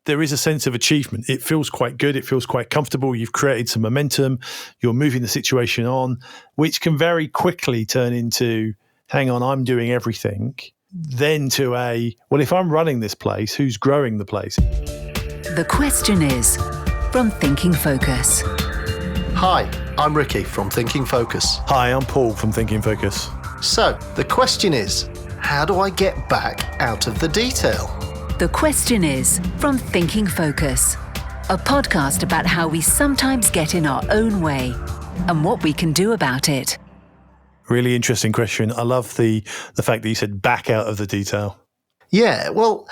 there is a sense of achievement. It feels quite good. It feels quite comfortable. You've created some momentum. You're moving the situation on, which can very quickly turn into, hang on, I'm doing everything. Then to well, if I'm running this place, who's growing the place? The question is from Thinking Focus. Hi, I'm Ricky from Thinking Focus. Hi, I'm Paul from Thinking Focus. So, the question is, how do I get back out of the detail? The question is from Thinking Focus, a podcast about how we sometimes get in our own way and what we can do about it. Really interesting question. I love the fact that you said back out of the detail. Yeah, well,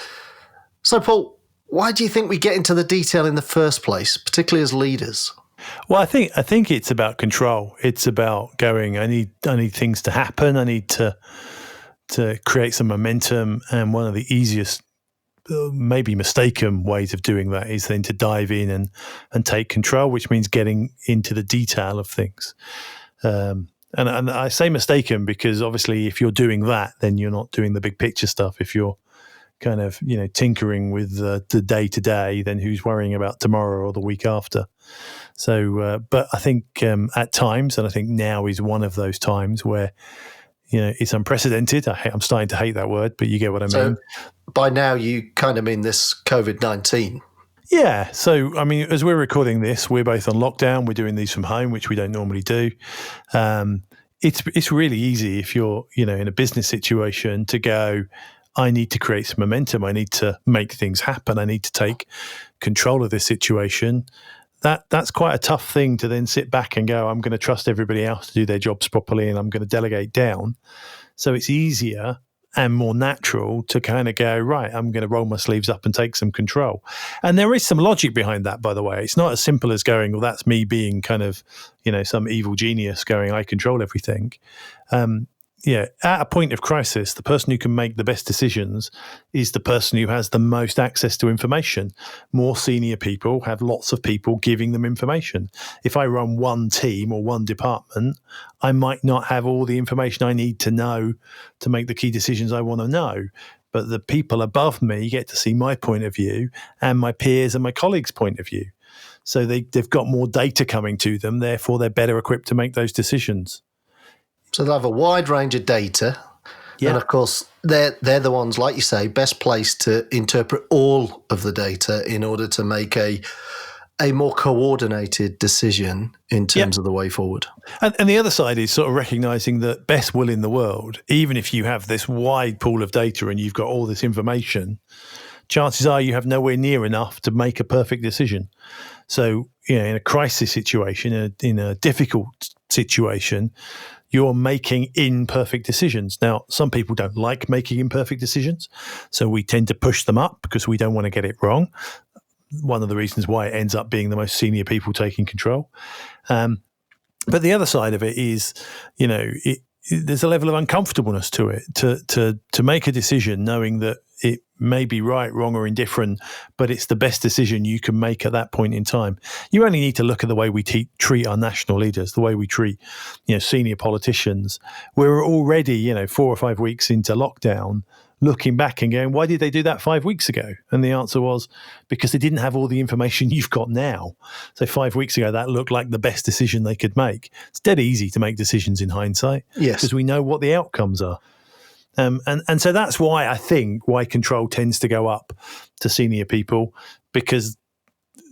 so Paul, why do you think we get into the detail in the first place, particularly as leaders? Well, I think it's about control. It's about going, I need things to happen. I need to create some momentum. And one of the easiest, maybe mistaken ways of doing that is then to dive in and take control, which means getting into the detail of things. And I say mistaken because obviously if you're doing that, then you're not doing the big picture stuff. If you're kind of, tinkering with the day to day, then who's worrying about tomorrow or the week after? So, but I think at times, and I think now is one of those times where, it's unprecedented. I'm starting to hate that word, but you get what I mean. So by now you kind of mean this COVID-19. Yeah. So, I mean, as we're recording this, we're both on lockdown. We're doing these from home, which we don't normally do. It's really easy if you're, in a business situation to go, I need to create some momentum. I need to make things happen. I need to take control of this situation. That's quite a tough thing to then sit back and go, I'm going to trust everybody else to do their jobs properly and I'm going to delegate down. So it's easier and more natural to kind of go, right, I'm going to roll my sleeves up and take some control. And there is some logic behind that, by the way. It's not as simple as going, well, that's me being kind of, some evil genius going, I control everything. At a point of crisis, the person who can make the best decisions is the person who has the most access to information. More senior people have lots of people giving them information. If I run one team or one department, I might not have all the information I need to know to make the key decisions I want to know. But the people above me get to see my point of view and my peers and my colleagues' point of view. So they've got more data coming to them, therefore they're better equipped to make those decisions. So they'll have a wide range of data. Yeah. And of course, they're the ones, like you say, best placed to interpret all of the data in order to make a more coordinated decision in terms of the way forward. And the other side is sort of recognizing that best will in the world, even if you have this wide pool of data and you've got all this information, chances are you have nowhere near enough to make a perfect decision. So, in a crisis situation, in a difficult situation, you're making imperfect decisions. Now, some people don't like making imperfect decisions, so we tend to push them up because we don't want to get it wrong. One of the reasons why it ends up being the most senior people taking control. But the other side of it is, there's a level of uncomfortableness to it, to make a decision knowing that it may be right, wrong, or indifferent, but it's the best decision you can make at that point in time. You only need to look at the way we treat our national leaders, the way we treat, senior politicians. We're already, 4 or 5 weeks into lockdown, looking back and going, why did they do that 5 weeks ago? And the answer was because they didn't have all the information you've got now. So 5 weeks ago, that looked like the best decision they could make. It's dead easy to make decisions in hindsight. Yes. Because we know what the outcomes are. And so that's why control tends to go up to senior people, because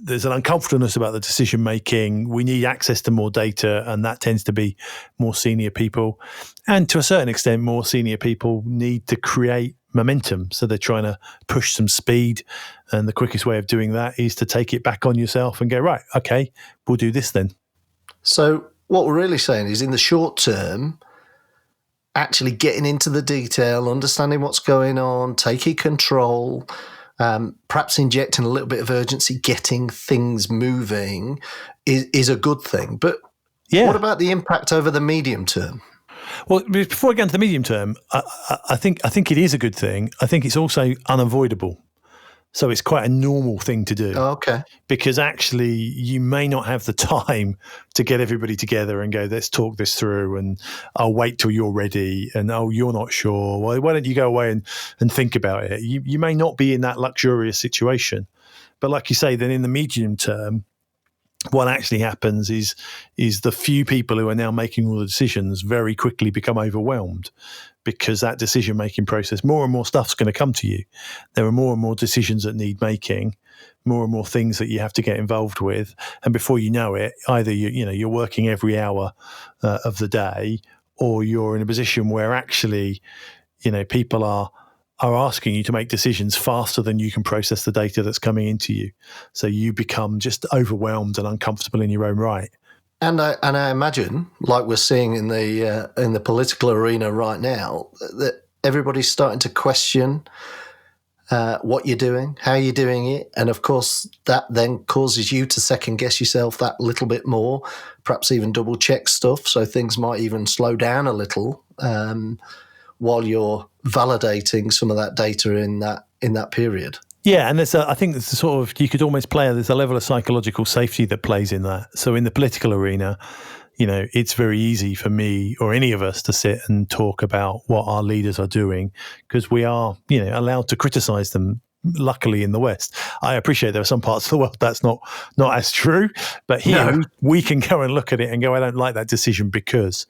there's an uncomfortableness about the decision making. We need access to more data, and that tends to be more senior people. And to a certain extent, more senior people need to create momentum. So they're trying to push some speed. And the quickest way of doing that is to take it back on yourself and go, right, okay, we'll do this then. So what we're really saying is, in the short term, actually getting into the detail, understanding what's going on, taking control, perhaps injecting a little bit of urgency, getting things moving is a good thing. But what about the impact over the medium term? Well, before I get into the medium term, I think it is a good thing. I think it's also unavoidable. So it's quite a normal thing to do. Oh, okay. Because actually you may not have the time to get everybody together and go, let's talk this through, and I'll wait till you're ready, and you're not sure. Well, why don't you go away and think about it? You may not be in that luxurious situation, But like you say, then in the medium term, what actually happens is the few people who are now making all the decisions very quickly become overwhelmed, because that decision-making process, more and more stuff's going to come to you. There are more and more decisions that need making, more and more things that you have to get involved with. And before you know it, either you're working every hour of the day, or you're in a position where actually, people are asking you to make decisions faster than you can process the data that's coming into you. So you become just overwhelmed and uncomfortable in your own right. And I imagine, like we're seeing in the political arena right now, that everybody's starting to question what you're doing, how you're doing it, and of course that then causes you to second guess yourself that little bit more, perhaps even double check stuff. So things might even slow down a little while you're validating some of that data in that period. Yeah, and I think there's a sort of, you could almost there's a level of psychological safety that plays in that. So in the political arena, it's very easy for me or any of us to sit and talk about what our leaders are doing, because we are, allowed to criticize them. Luckily in the West, I appreciate there are some parts of the world that's not as true, but here we can go and look at it and go, I don't like that decision, because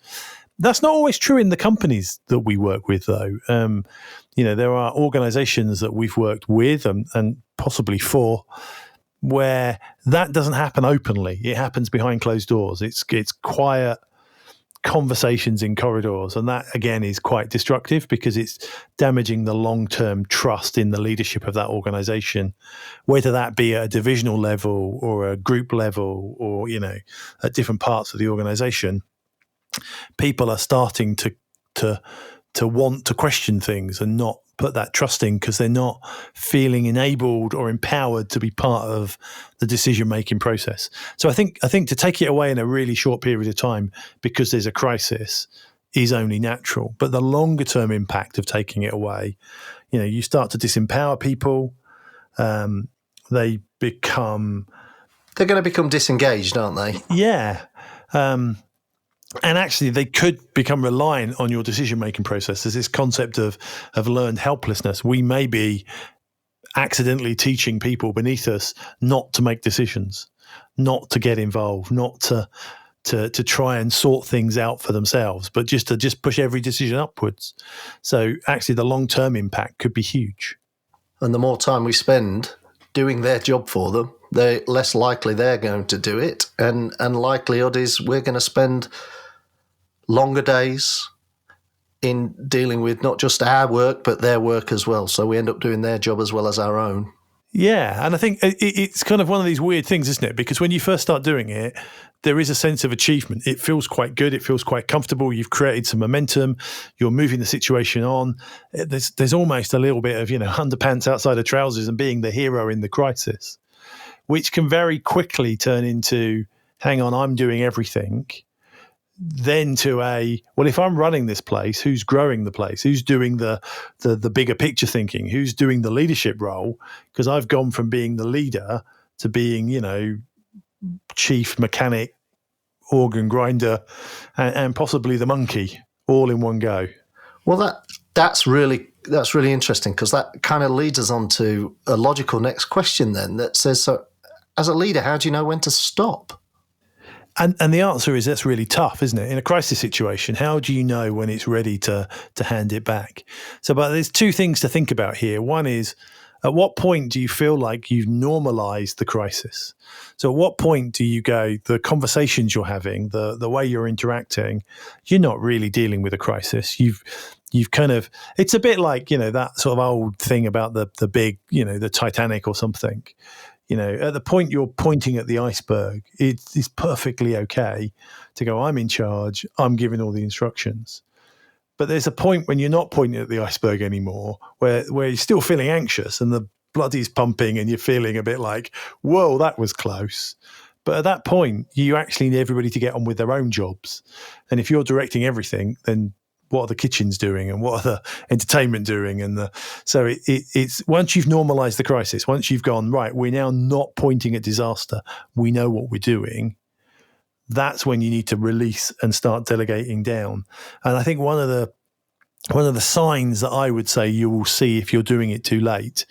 that's not always true in the companies that we work with, though. There are organizations that we've worked with and possibly for, where that doesn't happen openly. It happens behind closed doors. It's quiet conversations in corridors. And that, again, is quite destructive, because it's damaging the long-term trust in the leadership of that organization, whether that be at a divisional level or a group level or, at different parts of the organization. People are starting to want to question things and not put that trust in, because they're not feeling enabled or empowered to be part of the decision-making process. So I think to take it away in a really short period of time because there's a crisis is only natural. But the longer-term impact of taking it away, you start to disempower people. They're going to become disengaged, aren't they? Yeah. And actually, they could become reliant on your decision-making process. There's this concept of learned helplessness. We may be accidentally teaching people beneath us not to make decisions, not to get involved, not to try and sort things out for themselves, but just to push every decision upwards. So actually, the long-term impact could be huge. And the more time we spend doing their job for them, the less likely they're going to do it. And likelihood is we're going to spend longer days in dealing with not just our work, but their work as well. So we end up doing their job as well as our own. Yeah. And I think it's kind of one of these weird things, isn't it? Because when you first start doing it, there is a sense of achievement. It feels quite good. It feels quite comfortable. You've created some momentum. You're moving the situation on. There's almost a little bit of, underpants outside of trousers and being the hero in the crisis, which can very quickly turn into, hang on, I'm doing everything. Then to well, if I'm running this place, who's growing the place? Who's doing the bigger picture thinking? Who's doing the leadership role? Because I've gone from being the leader to being, chief mechanic, organ grinder, and possibly the monkey, all in one go. Well, that's really interesting, because that kind of leads us on to a logical next question then that says, so as a leader, how do you know when to stop? And the answer is that's really tough, isn't it? In a crisis situation, how do you know when it's ready to hand it back? But there's two things to think about here. One is, at what point do you feel like you've normalized the crisis? So at what point do you go, the conversations you're having, the way you're interacting, you're not really dealing with a crisis. You've kind of, it's a bit like, that sort of old thing about the big, the Titanic or something. At the point you're pointing at the iceberg, it's perfectly okay to go, I'm in charge, I'm giving all the instructions. But there's a point when you're not pointing at the iceberg anymore, where you're still feeling anxious and the blood is pumping and you're feeling a bit like, whoa, that was close. But at that point, you actually need everybody to get on with their own jobs. And if you're directing everything, then what are the kitchens doing and what are the entertainment doing? So it's once you've normalized the crisis, once you've gone, right, we're now not pointing at disaster, we know what we're doing, that's when you need to release and start delegating down. And I think one of the one of the signs that I would say you will see if you're doing it too late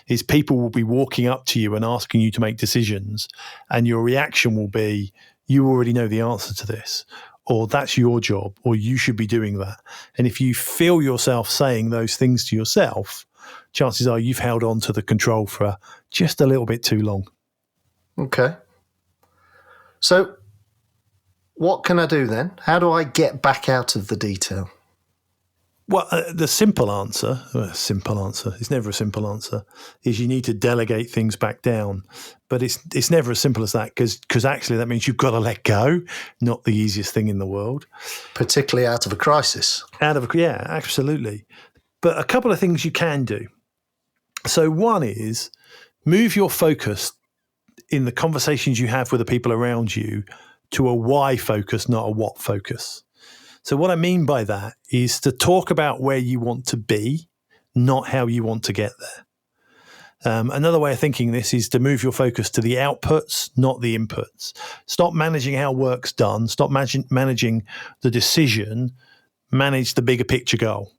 is people will be walking up to you and asking you to make decisions, and your reaction will be, you already know the answer to this, or that's your job, or you should be doing that. And if you feel yourself saying those things to yourself, chances are you've held on to the control for just a little bit too long. Okay. So what can I do then? How do I get back out of the detail? Well, the simple answer, it's never a simple answer, is you need to delegate things back down. But it's never as simple as that, because actually that means you've got to let go. Not the easiest thing in the world. Particularly out of a crisis. Yeah, absolutely. But a couple of things you can do. So one is move your focus in the conversations you have with the people around you to a why focus, not a what focus. So what I mean by that is to talk about where you want to be, not how you want to get there. Another way of thinking this is to move your focus to the outputs, not the inputs. Stop managing how work's done. Stop managing the decision. Manage the bigger picture goal.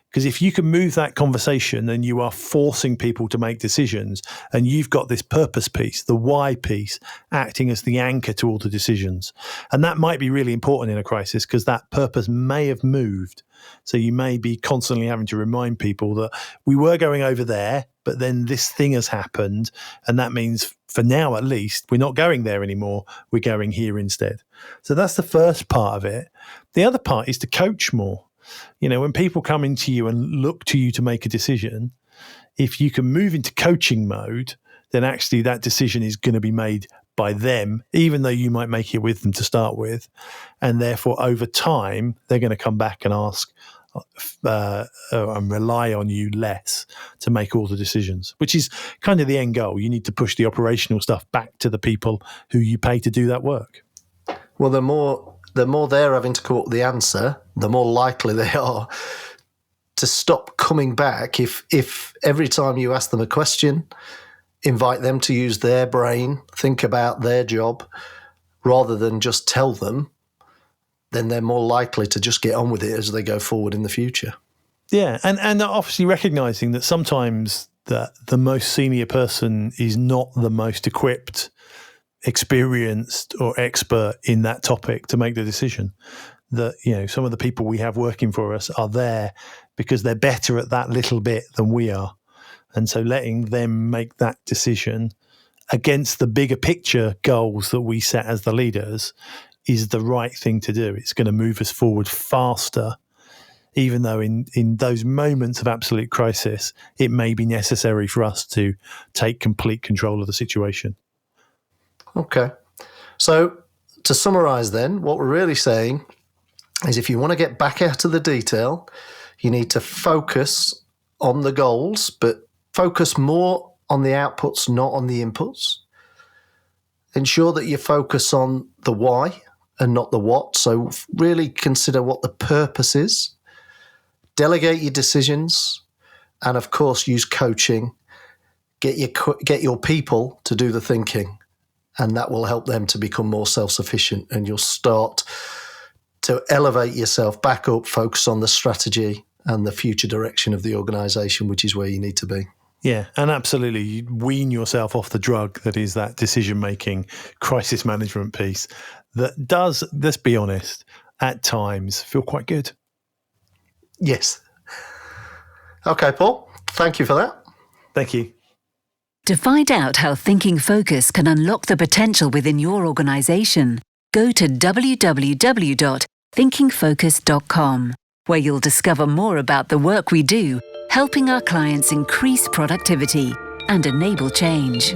Because if you can move that conversation, then you are forcing people to make decisions, and you've got this purpose piece, the why piece, acting as the anchor to all the decisions. And that might be really important in a crisis, because that purpose may have moved. So you may be constantly having to remind people that we were going over there, but then this thing has happened. And that means, for now at least, we're not going there anymore. We're going here instead. So that's the first part of it. The other part is to coach more. You know, when people come into you and look to you to make a decision, if you can move into coaching mode, then actually that decision is going to be made by them, even though you might make it with them to start with. And therefore, over time, they're going to come back and ask and rely on you less to make all the decisions, which is kind of the end goal. You need to push the operational stuff back to the people who you pay to do that work. Well, the more they're having to come up with the answer, the more likely they are to stop coming back. If every time you ask them a question, invite them to use their brain, think about their job, rather than just tell them, then they're more likely to just get on with it as they go forward in the future. Yeah, and obviously recognising that sometimes the most senior person is not the most equipped, experienced or expert in that topic to make the decision. That, you know, some of the people we have working for us are there because they're better at that little bit than we are. And so letting them make that decision against the bigger picture goals that we set as the leaders is the right thing to do. It's going to move us forward faster, even though in those moments of absolute crisis, it may be necessary for us to take complete control of the situation. Okay. So to summarize then, what we're really saying is if you want to get back out of the detail, you need to focus on the goals, but focus more on the outputs, not on the inputs. Ensure that you focus on the why and not the what. So really consider what the purpose is. Delegate your decisions. And of course, use coaching. Get your people to do the thinking. And that will help them to become more self-sufficient, and you'll start to elevate yourself back up, focus on the strategy and the future direction of the organisation, which is where you need to be. Yeah, and absolutely, you wean yourself off the drug that is that decision-making, crisis management piece that does, let's be honest, at times feel quite good. Yes. Okay, Paul, thank you for that. Thank you. To find out how Thinking Focus can unlock the potential within your organisation, go to www.thinkingfocus.com, where you'll discover more about the work we do, helping our clients increase productivity and enable change.